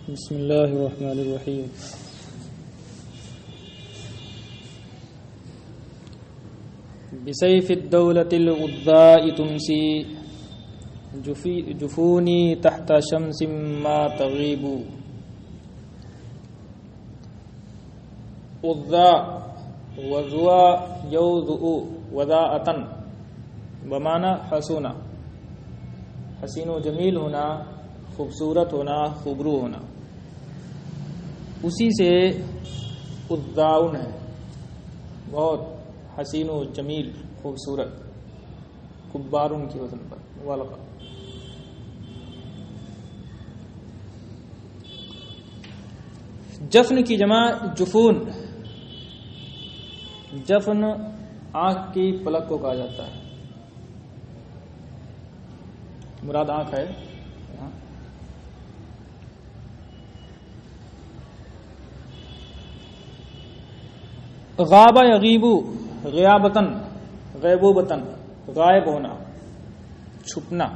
بسم اللہ الرحمن الرحیم. بسیف الدولة العضاء تمسی جفونی تحت شمس ما تغیب. عضاء وضوء یوضؤ وضاءۃ بمعنی حسونا، حسین و جمیل ہونا، خوبصورت ہونا، خوبرو ہونا. اسی سے عضاء ہے، بہت حسین و جمیل خوبصورت. کبارن کی وزن پر مبالغہ. جفن کی جمع جفون. جفن آنکھ کی پلک کو کہا جاتا ہے. مراد آنکھ ہے. غاب یغیب غیابتن، غیبوبتن، غائب ہونا، چھپنا.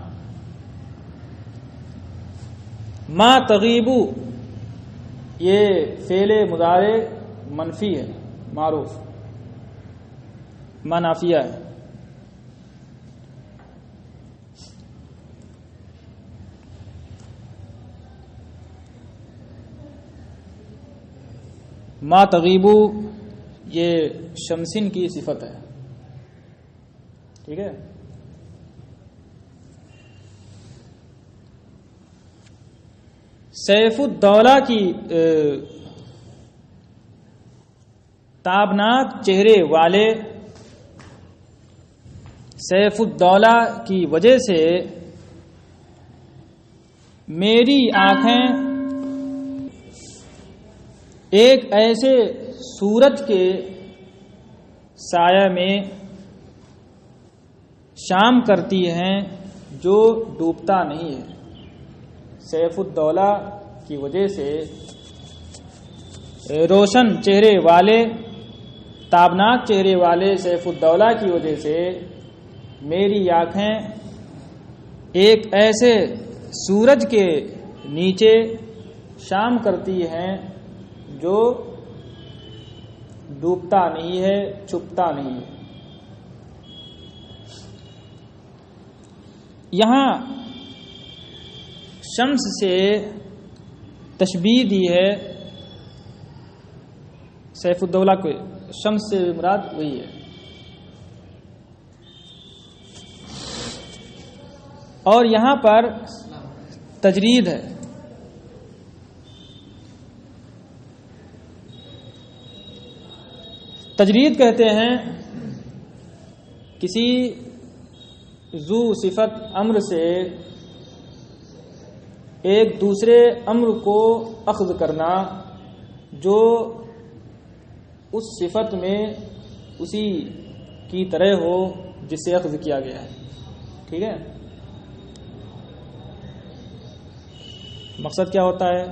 ما تغیب یہ فعل مضارع منفی ہے، معروف. ما نافیہ ہے. ما تغیب یہ شمسن کی صفت ہے. ٹھیک ہے. سیف الدولہ کی تابناک چہرے والے، سیف الدولہ کی وجہ سے میری آنکھیں ایک ایسے سورج کے سایہ میں شام کرتی ہیں جو ڈوبتا نہیں ہے. سیف الدولہ کی وجہ سے روشن چہرے والے، تابناک چہرے والے سیف الدولہ کی وجہ سے میری آنکھیں ایک ایسے سورج کے نیچے شام کرتی ہیں جو ڈوبتا نہیں ہے، چھپتا نہیں ہے. یہاں شمس سے تشبیہ دی ہے. سیف الدولہ کو شمس سے مراد وہی ہے. اور یہاں پر تجرید ہے. تجرید کہتے ہیں کسی ذو صفت امر سے ایک دوسرے امر کو اخذ کرنا جو اس صفت میں اسی کی طرح ہو جس سے اخذ کیا گیا ہے. ٹھیک ہے. مقصد کیا ہوتا ہے؟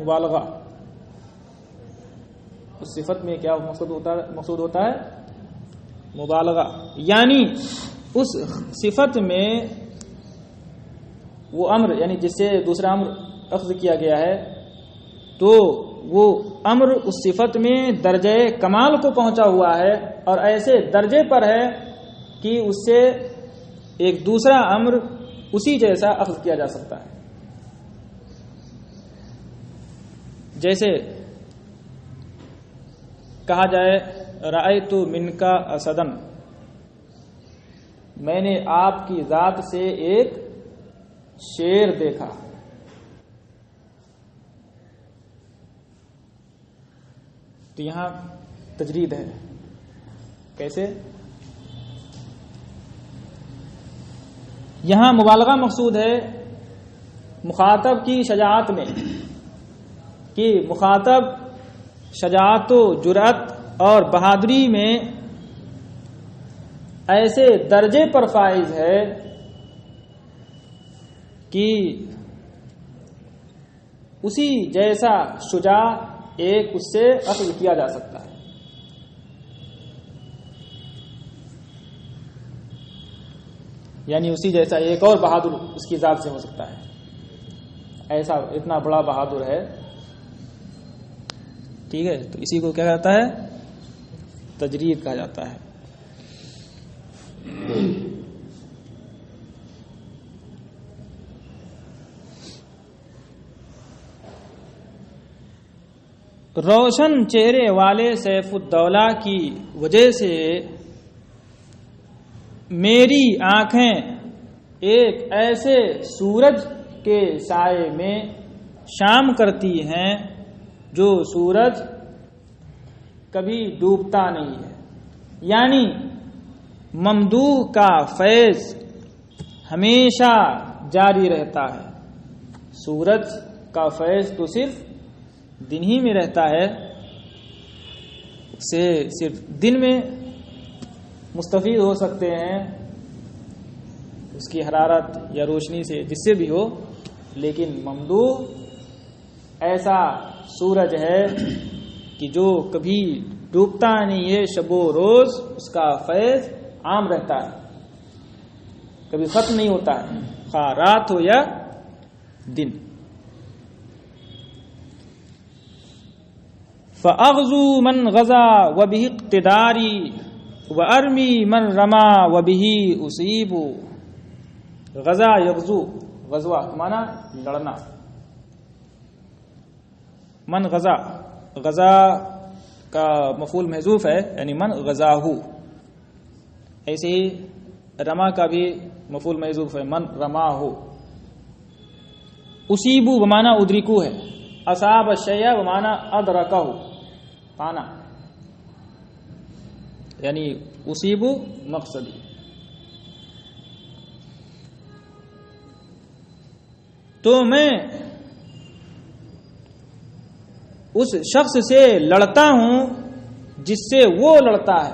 مبالغہ. اس صفت میں کیا مقصود ہوتا ہے؟ مبالغہ. یعنی اس صفت میں وہ امر، یعنی جس سے دوسرا امر اخذ کیا گیا ہے، تو وہ امر اس صفت میں درجہ کمال کو پہنچا ہوا ہے اور ایسے درجے پر ہے کہ اس سے ایک دوسرا امر اسی جیسا اخذ کیا جا سکتا ہے. جیسے کہا جائے رأیت منک اسدن، میں نے آپ کی ذات سے ایک شیر دیکھا. تو یہاں تجرید ہے. کیسے؟ یہاں مبالغہ مقصود ہے مخاطب کی شجاعت میں، کہ مخاطب شجاعت و جرأت اور بہادری میں ایسے درجے پر فائز ہے کہ اسی جیسا شجاع ایک اس سے اخذ کیا جا سکتا ہے. یعنی اسی جیسا ایک اور بہادر اس کی ذات سے ہو سکتا ہے. ایسا اتنا بڑا بہادر ہے. ٹھیک ہے، تو اسی کو کیا کہتا ہے؟ تجرید کہا جاتا ہے. روشن چہرے والے سیف الدولہ کی وجہ سے میری آنکھیں ایک ایسے سورج کے سائے میں شام کرتی ہیں جو سورج کبھی ڈوبتا نہیں ہے. یعنی ممدوح کا فیض ہمیشہ جاری رہتا ہے. سورج کا فیض تو صرف دن ہی میں رہتا ہے، سے صرف دن میں مستفید ہو سکتے ہیں اس کی حرارت یا روشنی سے، جس سے بھی ہو، لیکن ممدوح ایسا سورج ہے کہ جو کبھی ڈوبتا نہیں ہے، شب و روز اس کا فیض عام رہتا ہے، کبھی ختم نہیں ہوتا ہے، خواہ رات ہو یا دن. فَأَغْزُو مَنْ غَزَا وَبِهِ اقْتِدَارِي وَأَرْمِي مَنْ رَمَا وَبِهِ أُصِيبُ. غزا یغزو، غزوہ مانا لڑنا. من غزا، غزا کا مفعول محذوف ہے، یعنی من غزاہ. ایسے ہی رما کا بھی مفعول محذوف ہے، من رماہ. اصیبو بمانا ادرکو ہے. اصاب الشیء بمانا ادرکہ، پانا، یعنی اصیبو مقصدی. تو میں اس شخص سے لڑتا ہوں جس سے وہ لڑتا ہے.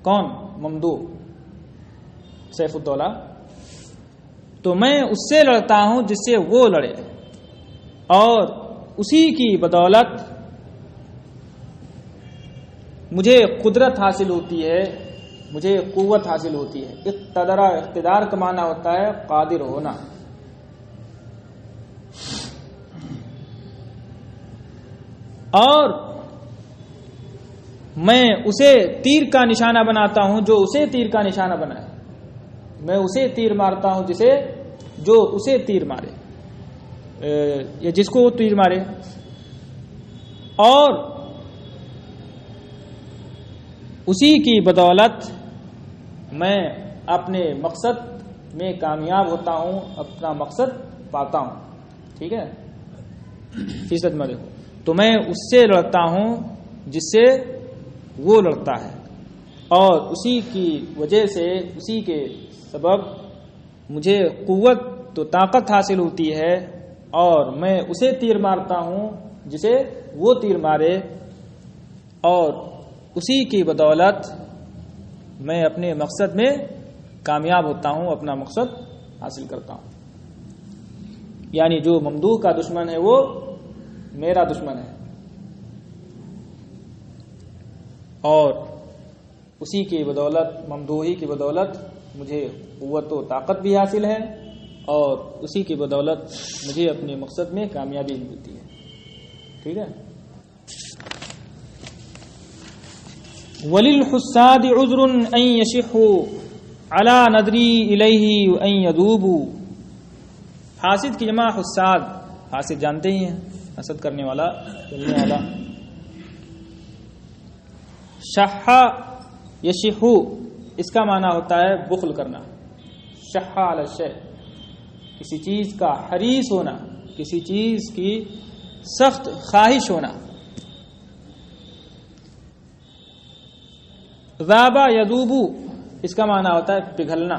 کون؟ ممدوح سیف الدولہ. تو میں اس سے لڑتا ہوں جس سے وہ لڑے، اور اسی کی بدولت مجھے قدرت حاصل ہوتی ہے، مجھے قوت حاصل ہوتی ہے. اقتدار کا معنی ہوتا ہے قادر ہونا. اور میں اسے تیر کا نشانہ بناتا ہوں جو اسے تیر کا نشانہ بنائے. میں اسے تیر مارتا ہوں جو اسے تیر مارے، یا جس کو وہ تیر مارے. اور اسی کی بدولت میں اپنے مقصد میں کامیاب ہوتا ہوں، اپنا مقصد پاتا ہوں. ٹھیک ہے، فیصد میں دیکھو. تو میں اس سے لڑتا ہوں جس سے وہ لڑتا ہے، اور اسی کی وجہ سے، اسی کے سبب مجھے قوت تو طاقت حاصل ہوتی ہے، اور میں اسے تیر مارتا ہوں جسے وہ تیر مارے، اور اسی کی بدولت میں اپنے مقصد میں کامیاب ہوتا ہوں، اپنا مقصد حاصل کرتا ہوں. یعنی جو ممدوح کا دشمن ہے وہ میرا دشمن ہے، اور اسی کی بدولت، ممدوحی کی بدولت مجھے قوت و طاقت بھی حاصل ہے، اور اسی کی بدولت مجھے اپنے مقصد میں کامیابی ملتی ہے. ٹھیک ہے. وَلِلْحُسَّادِ عُذْرٌ أَن يَشِحُّوا عَلَى نَدْرِي إِلَيْهِ وَأَن يَذُوبُوا. حاسد کی جمع حساد. حاسد جانتے ہی ہیں، حسد کرنے والا، کرنے والا. شح یشح، اس کا معنی ہوتا ہے بخل کرنا. شح علی الشیء، کسی چیز کا حریص ہونا، کسی چیز کی سخت خواہش ہونا. ذابا یذوبو، اس کا معنی ہوتا ہے پگھلنا،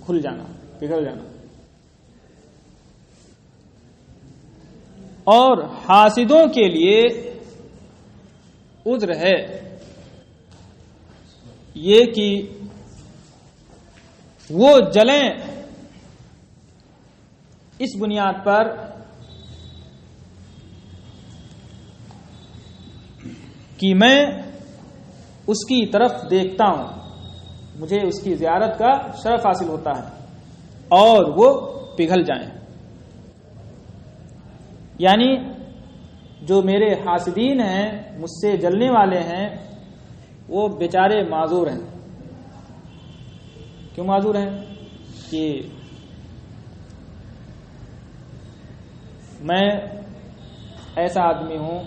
گھل جانا، پگھل جانا. اور حاسدوں کے لیے عذر ہے یہ کہ وہ جلیں اس بنیاد پر کہ میں اس کی طرف دیکھتا ہوں، مجھے اس کی زیارت کا شرف حاصل ہوتا ہے، اور وہ پگھل جائیں. یعنی جو میرے حاسدین ہیں، مجھ سے جلنے والے ہیں، وہ بیچارے معذور ہیں۔ کیوں معذور ہیں؟ کہ میں ایسا آدمی ہوں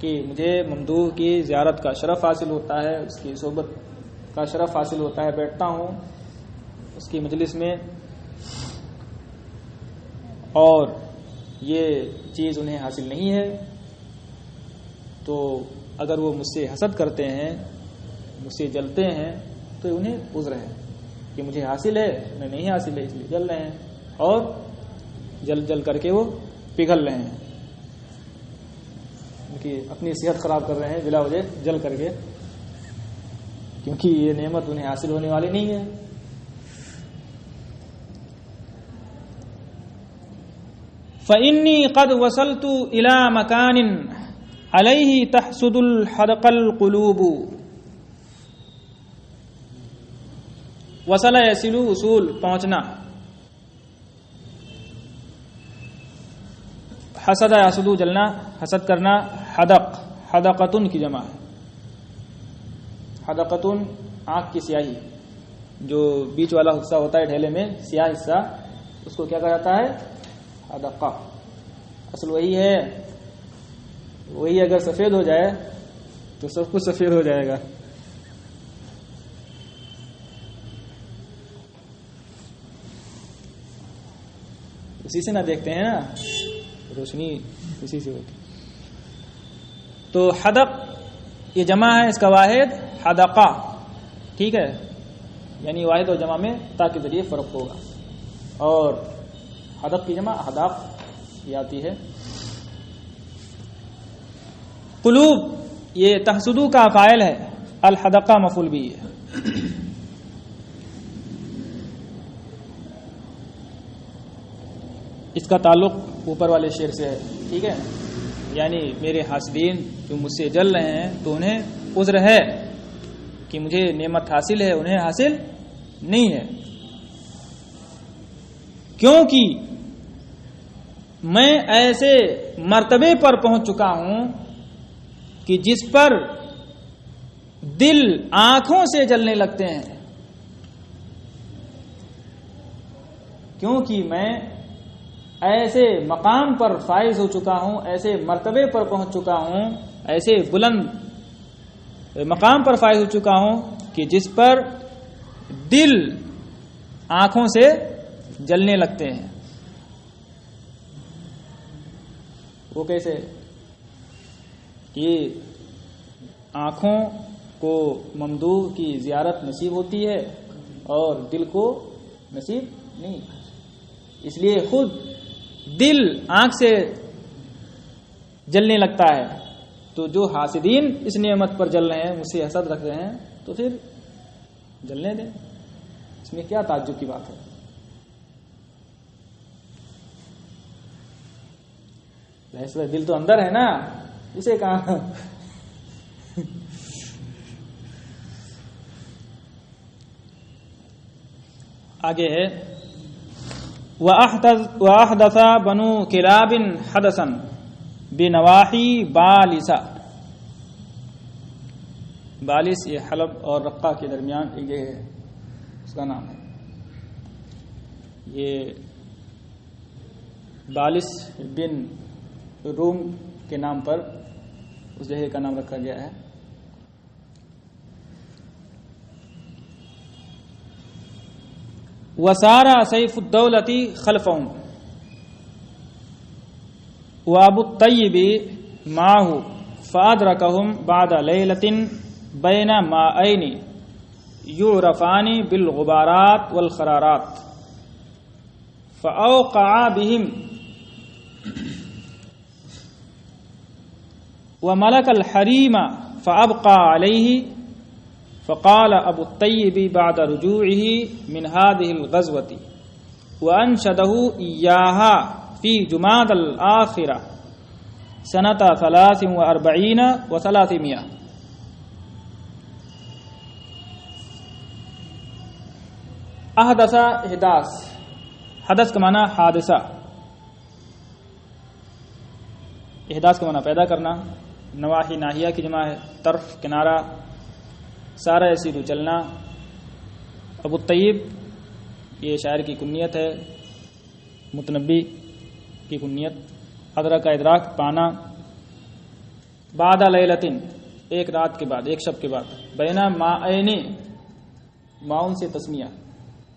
کہ مجھے ممدوح کی زیارت کا شرف حاصل ہوتا ہے، اس کی صحبت کا شرف حاصل ہوتا ہے، بیٹھتا ہوں اس کی مجلس میں، اور یہ چیز انہیں حاصل نہیں ہے، تو اگر وہ مجھ سے حسد کرتے ہیں، مجھ سے جلتے ہیں، تو انہیں عذر ہے کہ مجھے حاصل ہے، انہیں نہیں حاصل ہے، اس لیے جل رہے ہیں، اور جل جل کر کے وہ پگھل رہے ہیں، کہ اپنی صحت خراب کر رہے ہیں بلا وجہ جل کر کے، کیونکہ یہ نعمت انہیں حاصل ہونے والی نہیں ہے۔ فَإِنِّي قَدْ وَصَلْتُ إِلَى مَكَانٍ عَلَيْهِ تَحْسُدُ الْحَدْقَ الْقُلُوبُ۔ وصل یصل وصول پہنچنا، حسد یحسد جلنا، حسد کرنا، حدق حدقتن کی جمع ہے، حدقتن آنکھ کی سیاہی، جو بیچ والا حصہ ہوتا ہے ڈھیلے میں سیاہ حصہ، اس کو کیا کہا جاتا ہے؟ حدقہ۔ اصل وہی ہے، وہی اگر سفید ہو جائے تو سب کچھ سفید ہو جائے گا۔ اسی سے نہ دیکھتے ہیں نا، روشنی اسی سے ہوتی۔ تو حدق یہ جمع ہے، اس کا واحد حدقہ، ٹھیک ہے، یعنی واحد اور جمع میں تا کے ذریعے فرق ہوگا، اور حدق کی جمع حداق یہ آتی ہے۔ قلوب یہ تحسدو کا فاعل ہے، الحدقہ مفعول بھی ہے۔ اس کا تعلق اوپر والے شعر سے ہے، ٹھیک ہے، یعنی میرے حاسدین جو مجھ سے جل رہے ہیں تو انہیں عذر ہے کہ مجھے نعمت حاصل ہے، انہیں حاصل نہیں ہے، کیونکہ میں ایسے مرتبے پر پہنچ چکا ہوں کہ جس پر دل آنکھوں سے جلنے لگتے ہیں، کیونکہ میں ایسے مقام پر فائز ہو چکا ہوں، ایسے مرتبے پر پہنچ چکا ہوں، ایسے بلند مقام پر فائز ہو چکا ہوں کہ جس پر دل آنکھوں سے جلنے لگتے ہیں۔ وہ کیسے؟ یہ آنکھوں کو ممدوح کی زیارت نصیب ہوتی ہے اور دل کو نصیب نہیں، اس لیے خود دل آنکھ سے جلنے لگتا ہے۔ تو جو حاسدین اس نعمت پر جل رہے ہیں، مجھ سے حسد رکھ رہے ہیں، تو پھر جلنے دیں، اس میں کیا تعجب کی بات ہے؟ دل تو اندر ہے نا، اسے کہاں آگے ہے وَأَحْدَثَ بَنُو كِلَابٍ حَدَثًا بِنَوَاحِي بَالِسَ۔ بالس یہ حلب اور رقہ کے درمیان ایک جگہ ہے، اس کا نام ہے، یہ بالس بن روم کے نام پر اس جگہ کا نام رکھا گیا ہے۔ وَسَارَ سَيْفُ الدَّوْلَةِ خَلْفَهُمْ وَأَبُو الطَّيِّبِ مَعَهُ فَأَدْرَكَهُمْ بَعْدَ لَيْلَةٍ بَيْنَ مَاءَيْنِ يُعْرَفَانِ بِالْغُبَارَاتِ وَالْخَرَارَاتِ فَأَوْقَعَ بِهِمْ وَمَلَكَ الْحَرِيمَ فَأَبْقَى عَلَيْهِ فقال ابو الطیب بعد رجوعه من هذه الغزوة وانشده اياها في جماد الاخرة سنة 43 و300۔ احدث احداث، حدث کا معنی حادثہ، احداث کا معنی پیدا کرنا، نواحی ناحیہ کی جمع ہے، طرف کنارہ، سارا یسیر چلنا۔ ابو الطیب یہ شاعر کی کنیت ہے، متنبی کی کنیت۔ ادرک ادراک پانا۔ بعد لیلتن ایک رات کے بعد، ایک شب کے بعد۔ بینا ماءین معاون سے تسمیہ،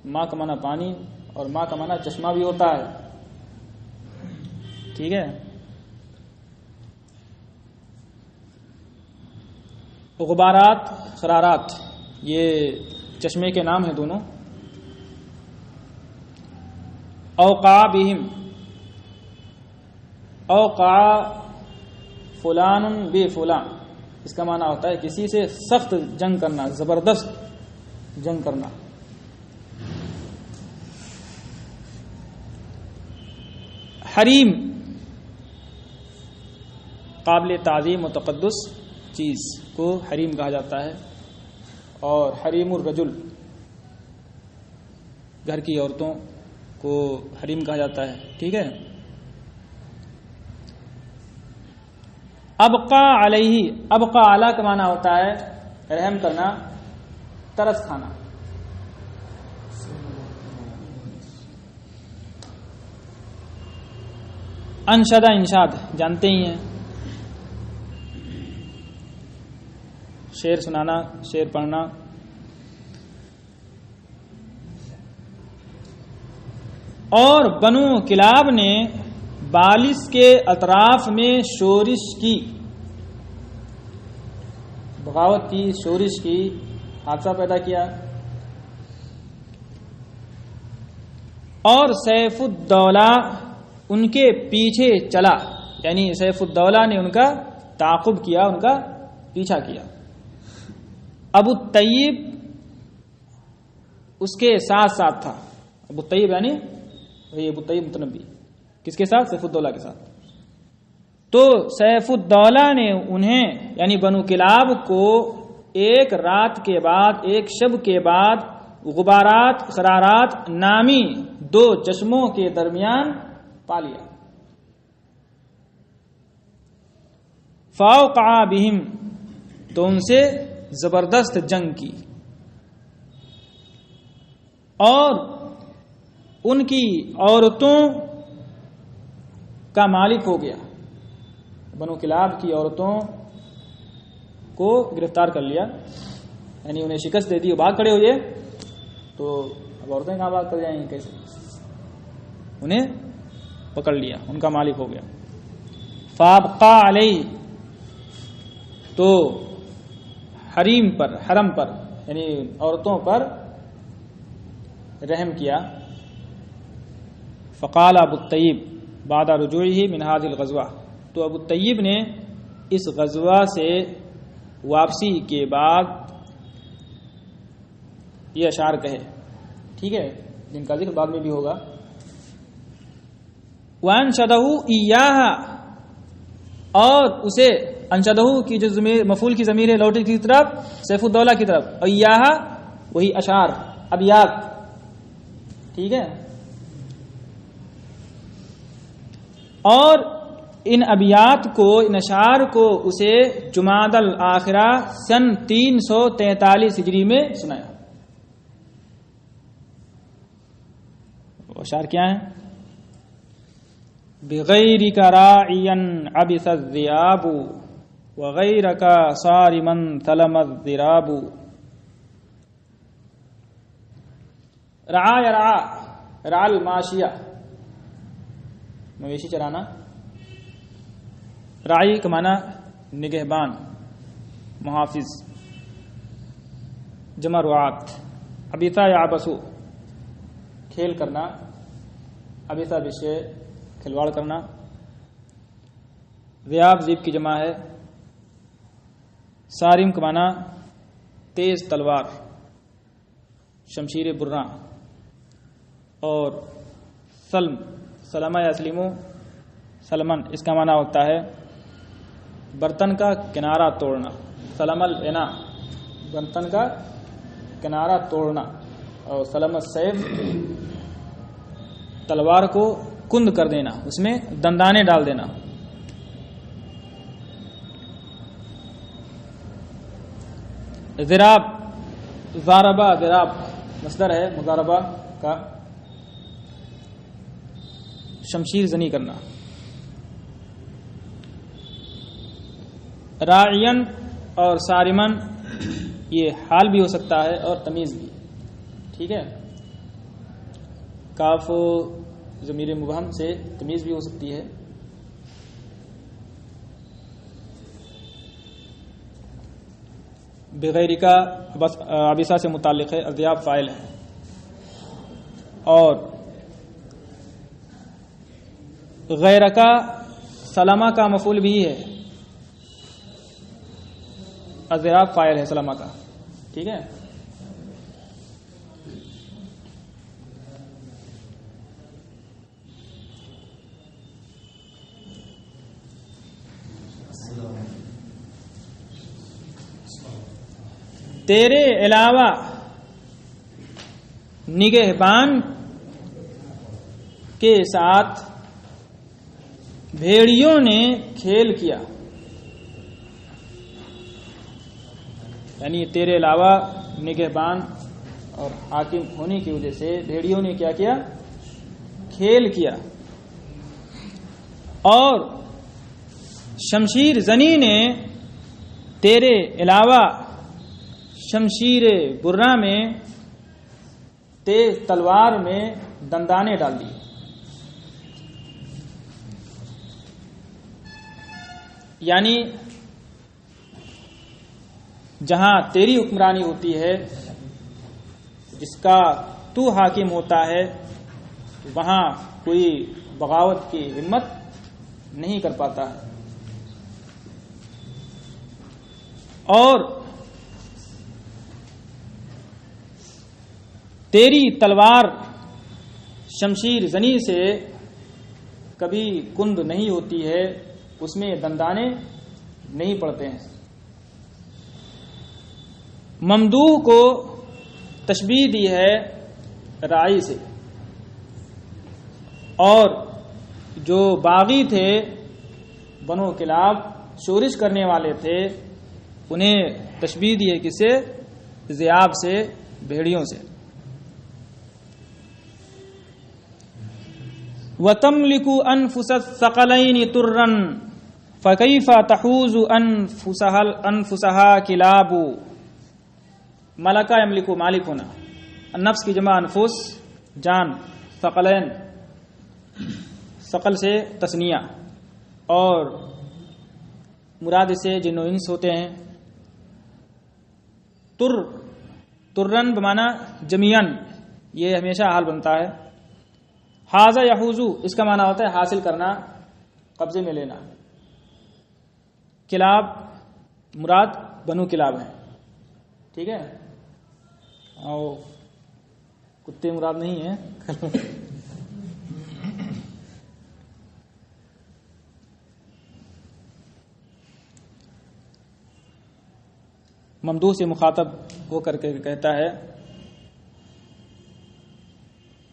ماء کا معنی پانی اور ماء کا معنی چشمہ بھی ہوتا ہے، ٹھیک ہے۔ غبارات خرارات یہ چشمے کے نام ہیں دونوں۔ اوقع بہم، اوقع فلان بے فلان، اس کا معنی ہوتا ہے کسی سے سخت جنگ کرنا، زبردست جنگ کرنا۔ حریم قابل تعظیم و تقدس چیز کو حریم کہا جاتا ہے، اور حریم الرجل گھر کی عورتوں کو حریم کہا جاتا ہے، ٹھیک ہے۔ ابقا علیہ، ابقا علی کا معنی ہوتا ہے رحم کرنا، ترس کھانا۔ انشدہ انشاد جانتے ہی ہیں، شعر سنانا، شعر پڑھنا۔ اور بنو کلاب نے بالش کے اطراف میں شورش کی، بغاوت کی، شورش کی، حادثہ پیدا کیا۔ اور سیف الدولہ ان کے پیچھے چلا، یعنی سیف الدولہ نے ان کا تعاقب کیا، ان کا پیچھا کیا۔ ابو طیب اس کے ساتھ ساتھ تھا، ابو طیب یعنی وہی ابو طیب متنبی، کس کے ساتھ؟ سیف الدولہ کے ساتھ۔ تو سیف الدولہ نے انہیں یعنی بنو کلاب کو ایک رات کے بعد، ایک شب کے بعد غبارات خرارات نامی دو چشموں کے درمیان پا لیا۔ فاوقع بہم، تو ان سے زبردست جنگ کی اور ان کی عورتوں کا مالک ہو گیا، بنو کلاب کی عورتوں کو گرفتار کر لیا، یعنی انہیں شکست دے دی، وہ بھاگ کھڑے ہوئے، تو اب عورتیں کہاں بھاگ کر جائیں گی، کیسے؟ انہیں پکڑ لیا، ان کا مالک ہو گیا۔ فابقا علیہ، تو حریم پر، حرم پر یعنی عورتوں پر رحم کیا۔ فقال ابو الطیب بعد رجوعه من هذه الغزوہ، تو ابو الطیب نے اس غزوہ سے واپسی کے بعد یہ اشعار کہے، ٹھیک ہے، جن کا ذکر بعد میں بھی ہوگا۔ وانشدہ ایہا، اور اسے انشدہ کی جو مفعول کی ضمیر ہے لوٹی کی طرف، سیف الدولہ کی طرف، اور ایہا وہی اشعار، ابیات، ٹھیک ہے۔ اور ان ابیات کو، ان اشعار کو اسے جمادی الاخرہ سن 343 ہجری میں سنایا۔ وہ اشعار کیا ہیں؟ بغیرک راعیا عبث الذئاب وغیرک صارما ثلم الذراب۔ رعا یرعا، رعا الماشیہ مویشی چرانا، راعی کا معنی نگہبان، محافظ، جمع رعات۔ عبثا یعبثو کھیل کرنا، عبثا بشے کھلواڑ کرنا۔ ذیاب ذیب کی جمع ہے۔ صارم کا معنی تیز تلوار، شمشیر براں۔ اور سلم، سلمہ یا سلیمو، سلمن، اس کا معنی ہوتا ہے برتن کا کنارہ توڑنا، سلم الاناء، برتن کا کنارہ توڑنا، اور سلم السیف تلوار کو کند کر دینا، اس میں دندانے ڈال دینا۔ ضراب، ضاربہ ضراب مصدر ہے مضاربہ کا، شمشیر زنی کرنا. راعین اور سارمن یہ حال بھی ہو سکتا ہے اور تمیز بھی. ٹھیک ہے، کاف ضمیر مبہم سے تمیز بھی ہو سکتی ہے. بغیر کا عابسہ سے متعلق ہے، اضیاف فاعل ہے. اور غیر کا سلامہ کا مفعول بھی ہے، اضیاف فاعل ہے سلامہ کا. ٹھیک ہے، تیرے علاوہ نگہبان کے ساتھ بھیڑیوں نے کھیل کیا. یعنی تیرے علاوہ نگہبان اور حاکم ہونے کی وجہ سے بھیڑیوں نے کیا کیا؟ کھیل کیا. اور شمشیر زنی نے تیرے علاوہ شمشیر برہ میں تیز تلوار میں دندانے ڈال دی. یعنی جہاں تیری حکمرانی ہوتی ہے، جس کا تو حاکم ہوتا ہے، وہاں کوئی بغاوت کی ہمت نہیں کر پاتا ہے. اور تیری تلوار شمشیر زنی سے کبھی کند نہیں ہوتی ہے، اس میں دندانے نہیں پڑتے ہیں. ممدوح کو تشبیہ دی ہے راعی سے، اور جو باغی تھے بنو کلاب، شورش کرنے والے تھے، انہیں تشبیہ دی ہے کس سے؟ ذئاب سے، بھیڑیوں سے. وَتَمْلِكُ أَنفُسَ الثَّقَلَيْنِ تُرًّا فَكَيْفَ تَحُوزُ أَنفُسَهَا كِلَابُ. ملکہ یملکو مالک ہونا، نفس کی جمع انفس، جان، ثقلین ثقل سے تثنیہ، اور مراد سے جن و انس ہوتے ہیں. ترن بمانا جمیعن، یہ ہمیشہ حال بنتا ہے. حاضہ یحوزو اس کا معنی ہوتا ہے حاصل کرنا، قبضے میں لینا. کلاب مراد بنو کلاب ہیں. ٹھیک ہے، اور کتے مراد نہیں ہیں. ممدوح سے مخاطب ہو کر کے کہتا ہے،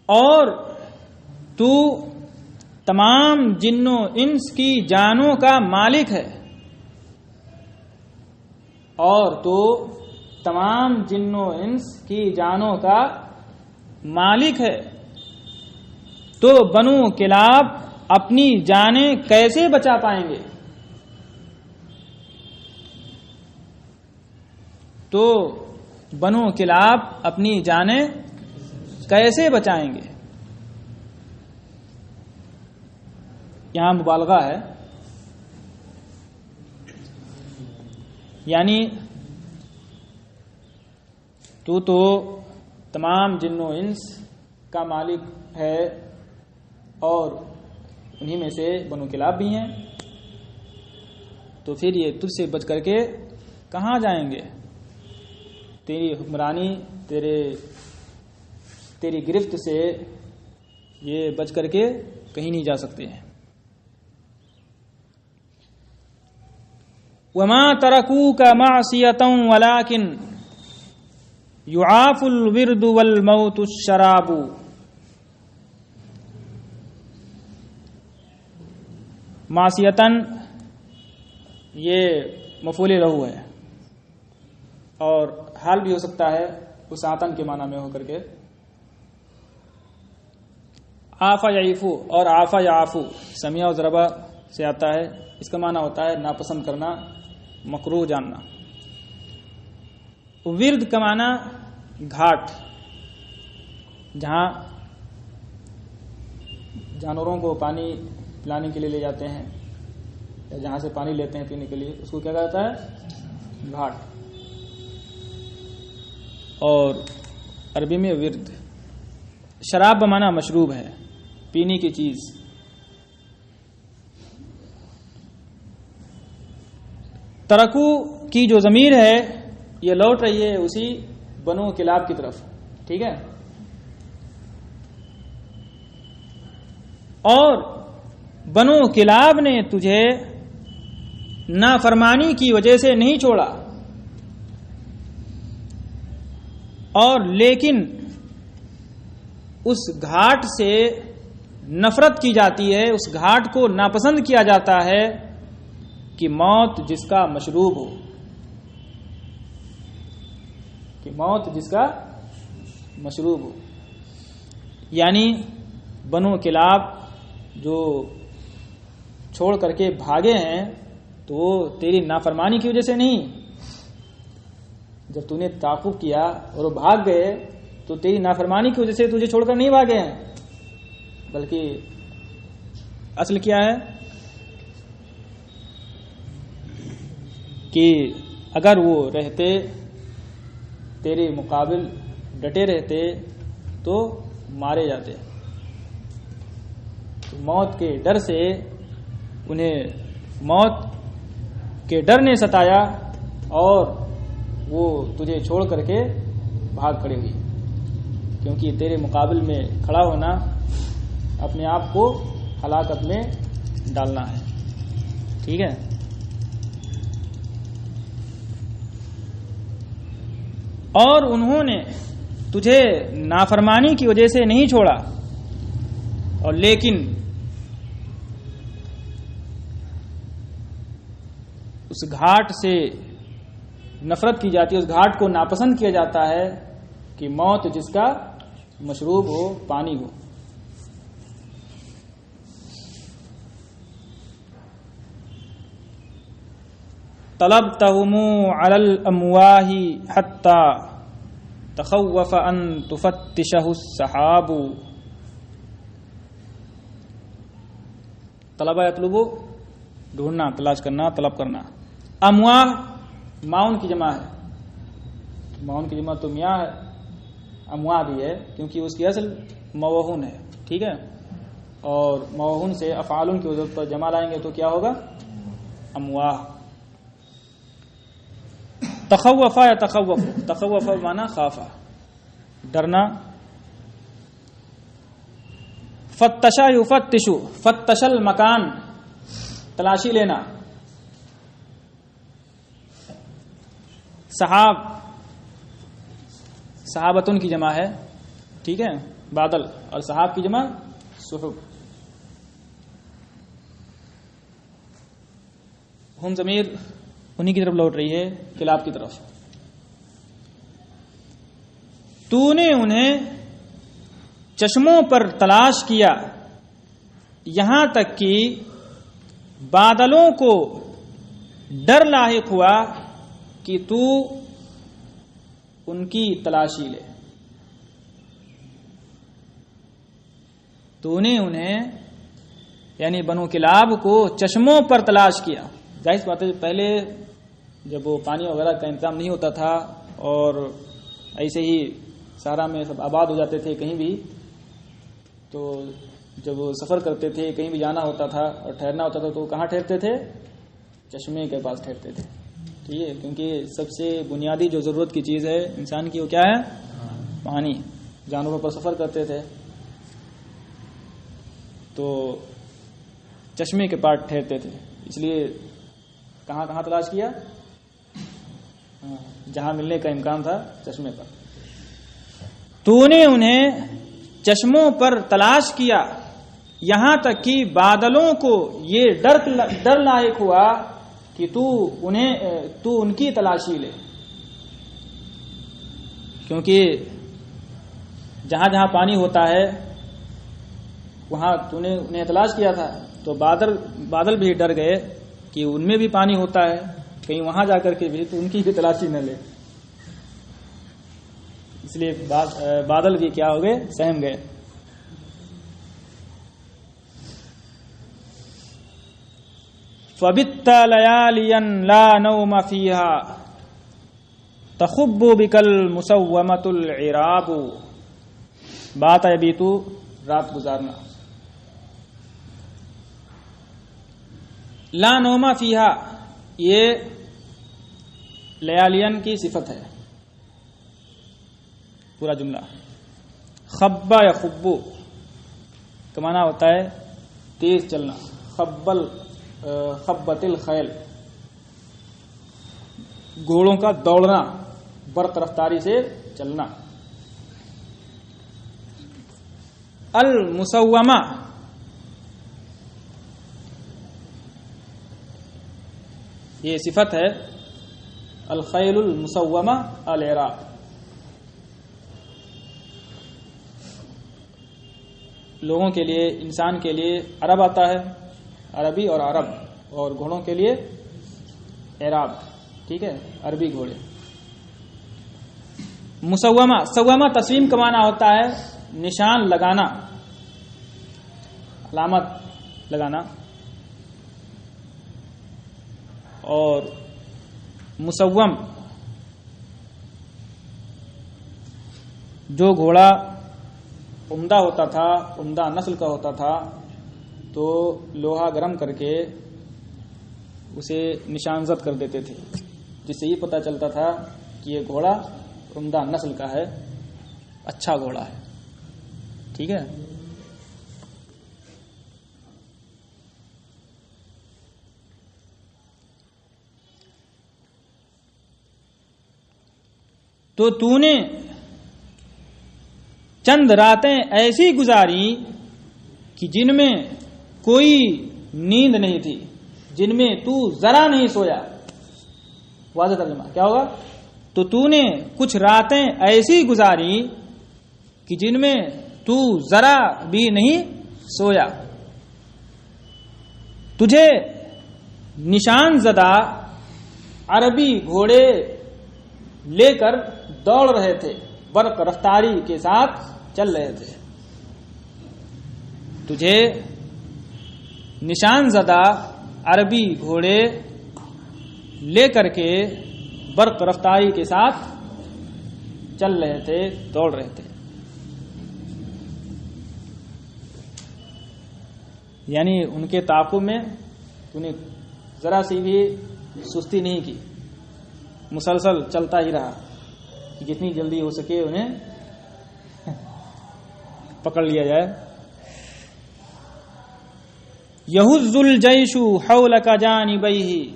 اور تو تمام جنوں انس کی جانوں کا مالک ہے. اور تو تمام جنوں انس کی جانوں کا مالک ہے، تو بنو کلاب اپنی جانیں کیسے بچا پائیں گے؟ تو بنو کلاب اپنی جانیں کیسے بچائیں گے؟ یہاں مبالغہ ہے، یعنی تو تمام جن و انس کا مالک ہے، اور انہی میں سے بنو کلاب بھی ہیں، تو پھر یہ تجھ سے بچ کر کے کہاں جائیں گے؟ تیری حکمرانی، تیری گرفت سے یہ بچ کر کے کہیں نہیں جا سکتے ہیں. وما تركوك معصية ولكن يعاف الورد والموت الشراب. معصیتاً یہ مفعول لہ ہے، اور حال بھی ہو سکتا ہے وسعتن کے معنی میں ہو کر کے. آفا یعیفو اور آفا یعفو سمیع و ضربہ سے آتا ہے. اس کا معنی ہوتا ہے ناپسند کرنا، مکروہ جاننا. ورد کا معنی گھاٹ، جہاں جانوروں کو پانی پلانے کے لیے لے جاتے ہیں یا جہاں سے پانی لیتے ہیں پینے کے لیے، اس کو کیا کہتا ہے؟ گھاٹ. اور عربی میں ورد. شراب بمانا مشروب ہے، پینے کی چیز. ترکو کی جو ضمیر ہے یہ لوٹ رہی ہے اسی بنو کلاب کی طرف. ٹھیک ہے. اور بنو کلاب نے تجھے نافرمانی کی وجہ سے نہیں چھوڑا، اور لیکن اس گھاٹ سے نفرت کی جاتی ہے، اس گھاٹ کو ناپسند کیا جاتا ہے کہ موت جس کا مشروب ہو، کہ موت جس کا مشروب ہو. یعنی بنو کلاب جو چھوڑ کر کے بھاگے ہیں تو وہ تیری نافرمانی کی وجہ سے نہیں. جب تو نے تعاقب کیا اور وہ بھاگ گئے تو تیری نافرمانی کی وجہ سے تجھے چھوڑ کر نہیں بھاگے ہیں، بلکہ اصل کیا ہے کہ اگر وہ رہتے تیرے مقابل ڈٹے رہتے تو مارے جاتے. تو موت کے ڈر سے انہیں موت کے ڈر نے ستایا اور وہ تجھے چھوڑ کر کے بھاگ کھڑے ہوئی، کیونکہ تیرے مقابل میں کھڑا ہونا اپنے آپ کو ہلاکت میں ڈالنا ہے. ٹھیک ہے. اور انہوں نے تجھے نافرمانی کی وجہ سے نہیں چھوڑا، اور لیکن اس گھاٹ سے نفرت کی جاتی ہے، اس گھاٹ کو ناپسند کیا جاتا ہے کہ موت جس کا مشروب ہو، پانی ہو. طلبتهم على الامواہ حتى تخوف ان تفتشه السحاب. طلبہ یطلبو ڈھونڈنا، تلاش کرنا، طلب کرنا. امواہ معاون کی جمع ہے، معاون کی جمع تو میاں ہے، امواہ بھی ہے کیونکہ اس کی اصل موہون ہے. ٹھیک ہے. اور موہون سے افعال کی وجہ پر جمع لائیں گے تو کیا ہوگا؟ امواہ. تخوفا یا تخوف، تخوف مانا خافا، ڈرنا. فتشا یفتشو، فتش المکان، تلاشی لینا. صحاب، صحابتن کی جمع ہے. ٹھیک ہے. بادل، اور صحاب کی جمع صحب. ہم ضمیر انہی کی طرف لوٹ رہی ہے، کلاب کی طرف. تو نے انہیں چشموں پر تلاش کیا یہاں تک کہ بادلوں کو ڈر لاحق ہوا کہ تو ان کی تلاشی لے. تو نے انہیں یعنی بنو کلاب کو چشموں پر تلاش کیا. ظاہر بات ہے پہلے جب وہ پانی وغیرہ کا انتظام نہیں ہوتا تھا اور ایسے ہی صحرا میں سب آباد ہو جاتے تھے کہیں بھی، تو جب وہ سفر کرتے تھے کہیں بھی جانا ہوتا تھا اور ٹھہرنا ہوتا تھا تو کہاں ٹھہرتے تھے؟ چشمے کے پاس ٹھہرتے تھے. ٹھیک ہے. کیونکہ سب سے بنیادی جو ضرورت کی چیز ہے انسان کی وہ کیا ہے؟ پانی. جانوروں پر سفر کرتے تھے تو چشمے کے پاس ٹھہرتے تھے، اس لیے کہاں کہاں تلاش کیا؟ جہاں ملنے کا امکان تھا چشمے پر. تو نے انہیں چشموں پر تلاش کیا یہاں تک کہ بادلوں کو یہ ڈر لاحق ہوا کہ تو ان کی تلاشی لے. کیونکہ جہاں جہاں پانی ہوتا ہے وہاں تو نے انہیں تلاش کیا تھا، تو بادل بھی ڈر گئے کہ ان میں بھی پانی ہوتا ہے، کہیں وہاں جا کر کے بھی تو ان کی بھی تلاشی نہ لے، اس لیے بادل بھی کیا ہو گئے، سہم گئے۔ فَبِتَّ لَيَالِيًا لَا نَوْمَ فِيهَا تَخُبُّ بِكَ الْمُسَوَّمَةُ الْعِرَابُ، بات ہے ابھی تو رات گزارنا۔ لا نوما فیہا، یہ لیالین کی صفت ہے، پورا جملہ۔ خبا یا خبو کا معنی ہوتا ہے تیز چلنا، خبت الخیل، گھوڑوں کا دوڑنا، برق رفتاری سے چلنا۔ المسومہ، یہ صفت ہے، الخیل المسومہ العراق، لوگوں کے لیے، انسان کے لیے عرب آتا ہے، عربی اور عرب، اور گھوڑوں کے لیے عراب، ٹھیک ہے، عربی گھوڑے۔ مسومہ تسویم کا معنی ہوتا ہے نشان لگانا، علامت لگانا، اور مسوم جو گھوڑا عمدہ ہوتا تھا، عمدہ نسل کا ہوتا تھا، تو لوہا گرم کر کے اسے نشان زد کر دیتے تھے، جس سے یہ پتہ چلتا تھا کہ یہ گھوڑا عمدہ نسل کا ہے، اچھا گھوڑا ہے، ٹھیک ہے۔ تو نے چند راتیں ایسی گزاری کہ جن میں کوئی نیند نہیں تھی، جن میں تو ذرا نہیں سویا۔ واضح ترجمہ کیا ہوگا؟ تو نے کچھ راتیں ایسی گزاری کہ جن میں تو ذرا بھی نہیں سویا، تجھے نشان زدہ عربی گھوڑے لے کر دوڑ رہے تھے، برق رفتاری کے ساتھ چل رہے تھے۔ تجھے نشان زدہ عربی گھوڑے لے کر کے برق رفتاری کے ساتھ چل رہے تھے، دوڑ رہے تھے۔ یعنی ان کے تعاقب میں انہیں ذرا سی بھی سستی نہیں کی، مسلسل چلتا ہی رہا کہ جتنی جلدی ہو سکے انہیں پکڑ لیا جائے۔ یہز الجیش حولک جانبیہ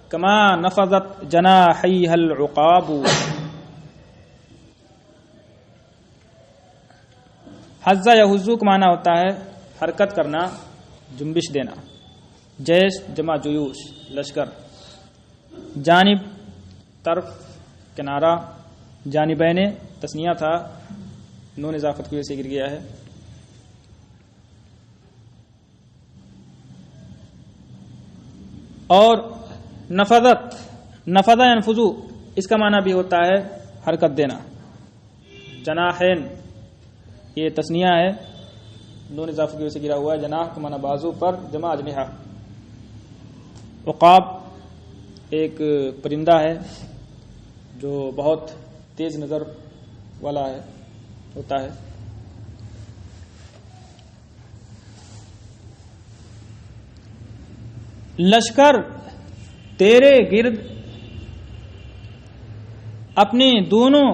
کما نفضت جناحیہ العقاب، حز یحزو کا معنی ہوتا ہے حرکت کرنا، جنبش دینا۔ جیش جمع جیوش، لشکر۔ جانب طرف، کنارہ۔ جانبین تثنیہ تھا، نون اضافت کی وجہ سے گر گیا ہے۔ اور نفضت، نفض ينفذو، اس کا معنی بھی ہوتا ہے حرکت دینا۔ جناحین یہ تثنیہ ہے، نون اضافت کی وجہ سے گرا ہوا ہے۔ جناح کا معنی بازو پر، جمع اجنحہ۔ عقاب ایک پرندہ ہے جو بہت تیز نظر والا ہوتا ہے۔ لشکر تیرے گرد اپنے دونوں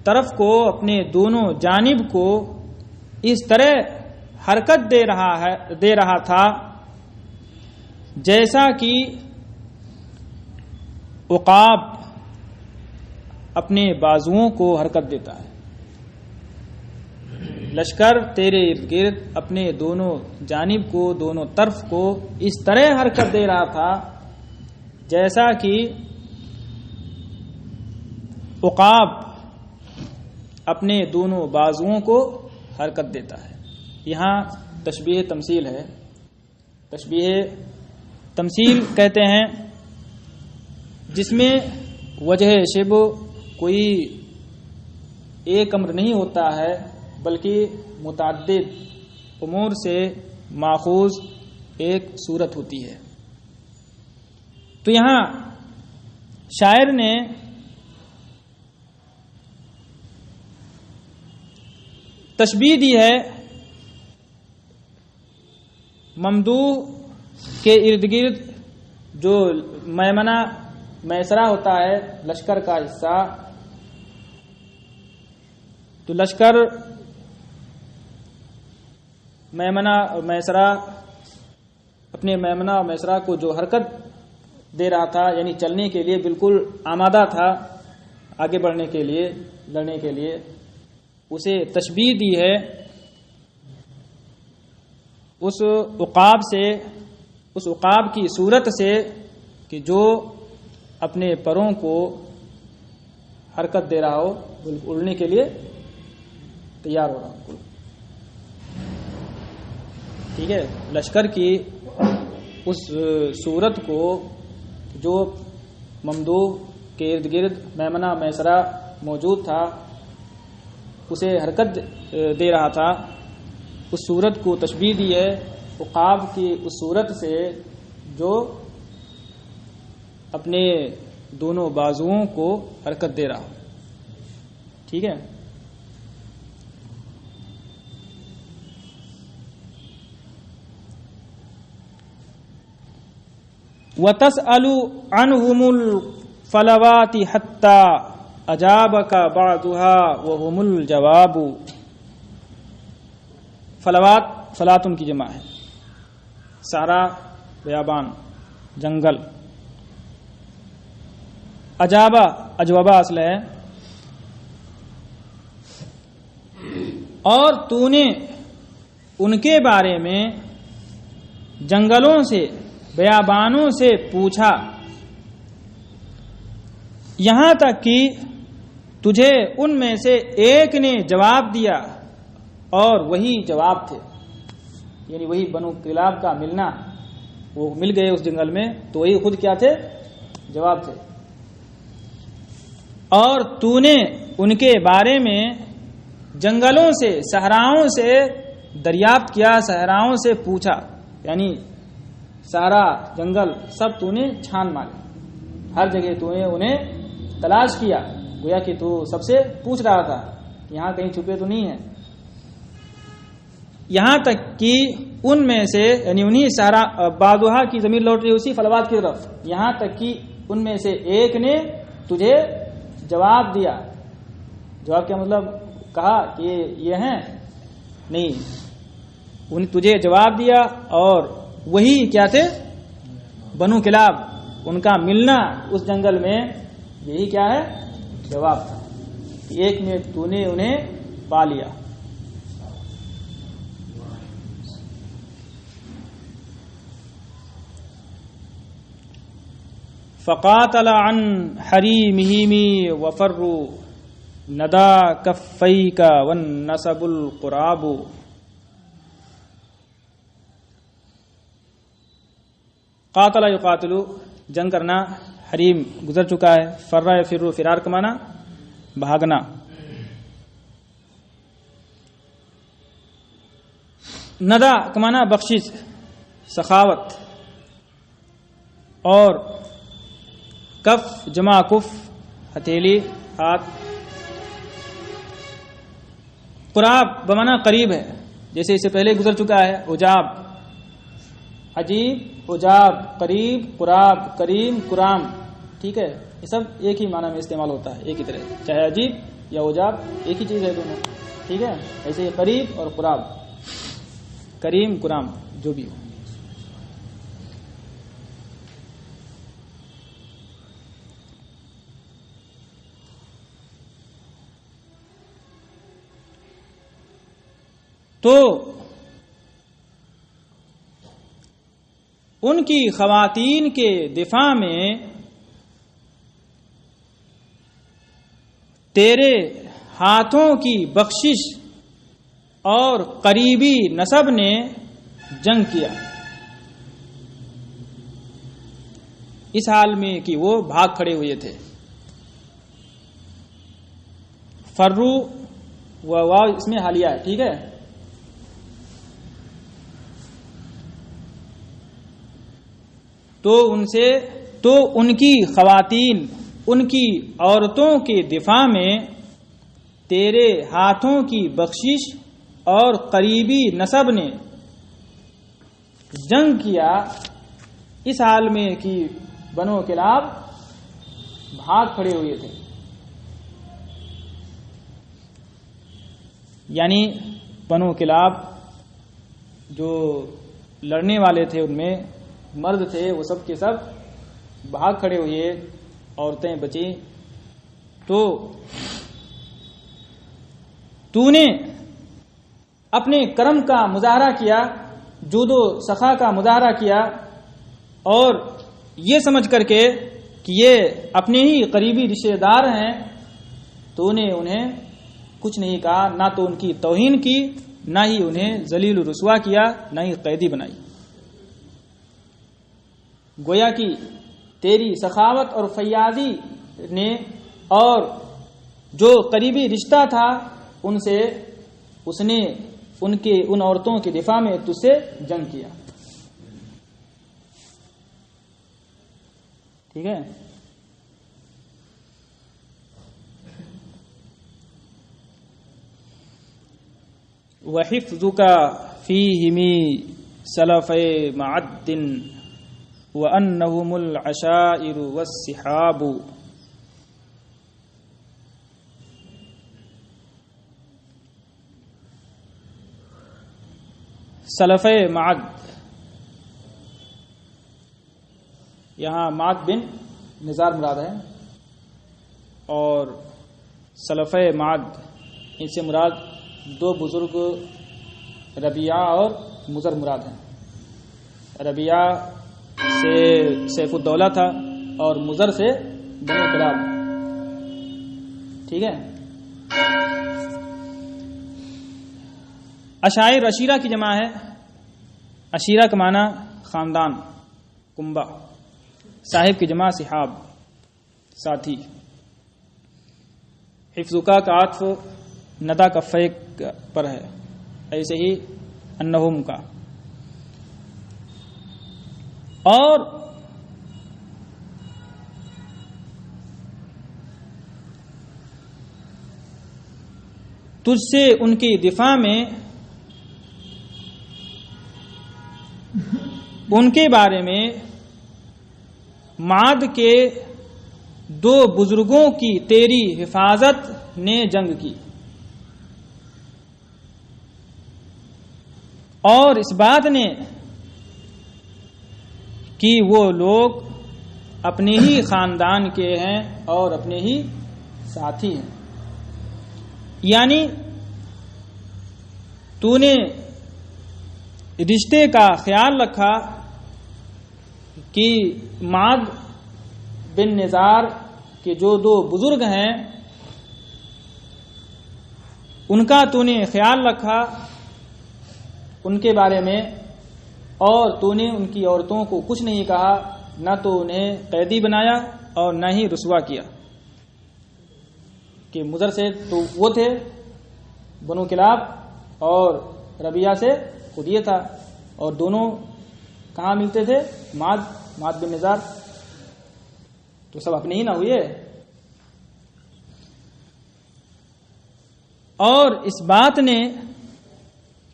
طرف کو، اپنے دونوں جانب کو اس طرح حرکت دے رہا تھا جیسا کہ عقاب اپنے بازوؤں کو حرکت دیتا ہے۔ لشکر تیرے ارد گرد اپنے دونوں جانب کو، دونوں طرف کو اس طرح حرکت دے رہا تھا جیسا کہ عقاب اپنے دونوں بازوؤں کو حرکت دیتا ہے. یہاں تشبیہ تمثیل ہے. تشبیہ تمثیل کہتے ہیں جس میں وجہ شبہ کوئی ایک امر نہیں ہوتا ہے بلکہ متعدد امور سے ماخوذ ایک صورت ہوتی ہے. تو یہاں شاعر نے تشبیہ دی ہے ممدوح کے ارد گرد جو میمنہ میسرہ ہوتا ہے لشکر کا حصہ. تو لشکر میمنہ اور میسرہ اپنے میمنہ اور میسرہ کو جو حرکت دے رہا تھا یعنی چلنے کے لیے بالکل آمادہ تھا آگے بڑھنے کے لیے لڑنے کے لیے, اسے تشبیہ دی ہے اس عقاب سے, اس عقاب کی صورت سے کہ جو اپنے پروں کو حرکت دے رہا ہو اڑنے کے لیے تیار ہو رہا ہو. ٹھیک ہے, لشکر کی اس صورت کو جو ممدوح کے ارد گرد میمنہ میسرہ موجود تھا اسے حرکت دے رہا تھا, اس صورت کو تشبیہ دی ہے عقاب کی اس صورت سے جو اپنے دونوں بازوؤں کو حرکت دے رہا. ٹھیک ہے. وَتَسْأَلُ عَنْهُمُ الْفَلَوَاتِ حَتَّى أَجَابَكَ بَعْضُهَا وَهُمُ الْجَوَابُ. فلوات فلاتن کی جمع ہے. صحرا بیابان جنگل. اجابہ اجوبہ اصل ہے. اور تو نے ان کے بارے میں جنگلوں سے بیابانوں سے پوچھا یہاں تک کہ تجھے ان میں سے ایک نے جواب دیا اور وہی جواب تھے. یعنی وہی بنو کلاب کا ملنا, وہ مل گئے اس جنگل میں تو وہی خود کیا تھے, جواب تھے. اور تو نے ان کے بارے میں جنگلوں سے صحراؤں سے دریافت کیا, صحراؤں سے پوچھا, یعنی سارا جنگل سب تو نے چھان مارے, ہر جگہ تو نے انہیں تلاش کیا, گویا کہ تو سب سے پوچھ رہا تھا یہاں کہیں چھپے تو نہیں ہیں. یہاں تک کہ ان میں سے یعنی انہی سارا بادوہا کی ضمیر لوٹ رہی اسی فلوات کی طرف, یہاں تک کہ ان میں سے ایک نے تجھے جواب دیا. جواب کیا مطلب, کہا کہ یہ ہیں نہیں, انہیں تجھے جواب دیا اور وہی کیا تھے, بنو کلاب. ان کا ملنا اس جنگل میں یہی کیا ہے, جواب تھا. ایک میں تو نے انہیں پا لیا. فقاتل عن حریمہ وفروا ندا کفیک والنسب القراب. قاتل یقاتل جنگ کرنا, حریم گزر چکا ہے, فرّا یفر فرار کا معنی بھاگنا. ندا کا معنی بخشش سخاوت, اور کف جمع کف ہتھیلی ہاتھ. قراب بمعنی قریب ہے, جیسے اس سے پہلے گزر چکا ہے. عجاب عجیب, عجاب قریب, قراب کریم, کرام. ٹھیک ہے, یہ سب ایک ہی معنی میں استعمال ہوتا ہے, ایک ہی طرح, چاہے عجیب یا عجاب ایک ہی چیز ہے دونوں. ٹھیک ہے, ایسے ہی قریب اور قراب, کریم کرام جو بھی ہو. تو ان کی خواتین کے دفاع میں تیرے ہاتھوں کی بخشش اور قریبی نسب نے جنگ کیا، اس حال میں کہ وہ بھاگ کھڑے ہوئے تھے. فرو واو اس میں حالیہ ہے، ٹھیک ہے. تو ان کی خواتین، ان کی عورتوں کے دفاع میں تیرے ہاتھوں کی بخشش اور قریبی نسب نے جنگ کیا، اس حال میں کہ بنو کلاب بھاگ کھڑے ہوئے تھے. یعنی بنو کلاب جو لڑنے والے تھے ان میں مرد تھے، وہ سب کے سب بھاگ کھڑے ہوئے، عورتیں بچی. تو نے اپنے کرم کا مظاہرہ کیا، جود و سخا کا مظاہرہ کیا، اور یہ سمجھ کر کے کہ یہ اپنے ہی قریبی رشتہ دار ہیں، تو نے انہیں کچھ نہیں کہا، نہ تو ان کی توہین کی، نہ ہی انہیں ذلیل و رسوا کیا، نہ ہی قیدی بنائی. گویا کہ تیری سخاوت اور فیاضی نے اور جو قریبی رشتہ تھا ان سے، اس نے ان عورتوں کے دفاع میں تجھ سے جنگ کیا. ٹھیک ہے. وَحِفْظُكَ فِيهِمِ سَلَفَ مَعَدٍ وَأَنَّهُمُ الْعَشَائِرُ وَالسِّحَابُ. سلف معد، یہاں معد بن نزار مراد ہے، اور سلف معد ان سے مراد دو بزرگ ربیعہ اور مضر مراد ہیں. ربیعہ سے سیف الدولہ تھا اور مضر سے بنو کلاب. ٹھیک ہے. عشائر عشیرہ کی جمع ہے. عشیرہ کا معنی خاندان، کنبہ. صاحب کی جمع صحاب، ساتھی. حفظکا کا عطف ندا کفے پر ہے، ایسے ہی انہم کا. اور تجھ سے ان کی دفاع میں ان کے بارے میں معاد کے دو بزرگوں کی تیری حفاظت نے جنگ کی، اور اس بات نے کہ وہ لوگ اپنے ہی خاندان کے ہیں اور اپنے ہی ساتھی ہیں. یعنی تو نے رشتے کا خیال رکھا کہ معد بن نزار کے جو دو بزرگ ہیں ان کا تو نے خیال رکھا ان کے بارے میں، اور تو نے ان کی عورتوں کو کچھ نہیں کہا، نہ تو انہیں قیدی بنایا اور نہ ہی رسوا کیا. کہ مضر سے تو وہ تھے بنو کلاب، اور ربیعہ سے خود یہ تھا، اور دونوں کہاں ملتے تھے؟ معد بن نزار. تو سب اپنے ہی نہ ہوئے. اور اس بات نے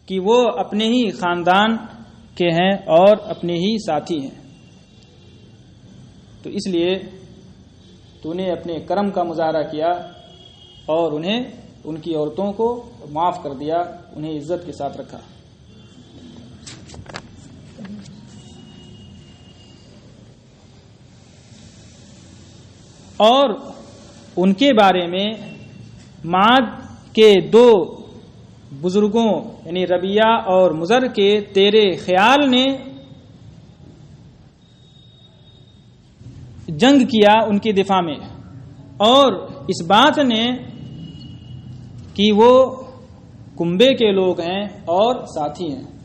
کہ وہ اپنے ہی خاندان کے ہیں اور اپنے ہی ساتھی ہیں، تو اس لیے تو نے اپنے کرم کا مظاہرہ کیا اور انہیں ان کی عورتوں کو معاف کر دیا، انہیں عزت کے ساتھ رکھا. اور ان کے بارے میں معاد کے دو بزرگوں یعنی ربیعہ اور مضر کے تیرے خیال نے جنگ کیا ان کی دفاع میں، اور اس بات نے کہ وہ کنبے کے لوگ ہیں اور ساتھی ہیں.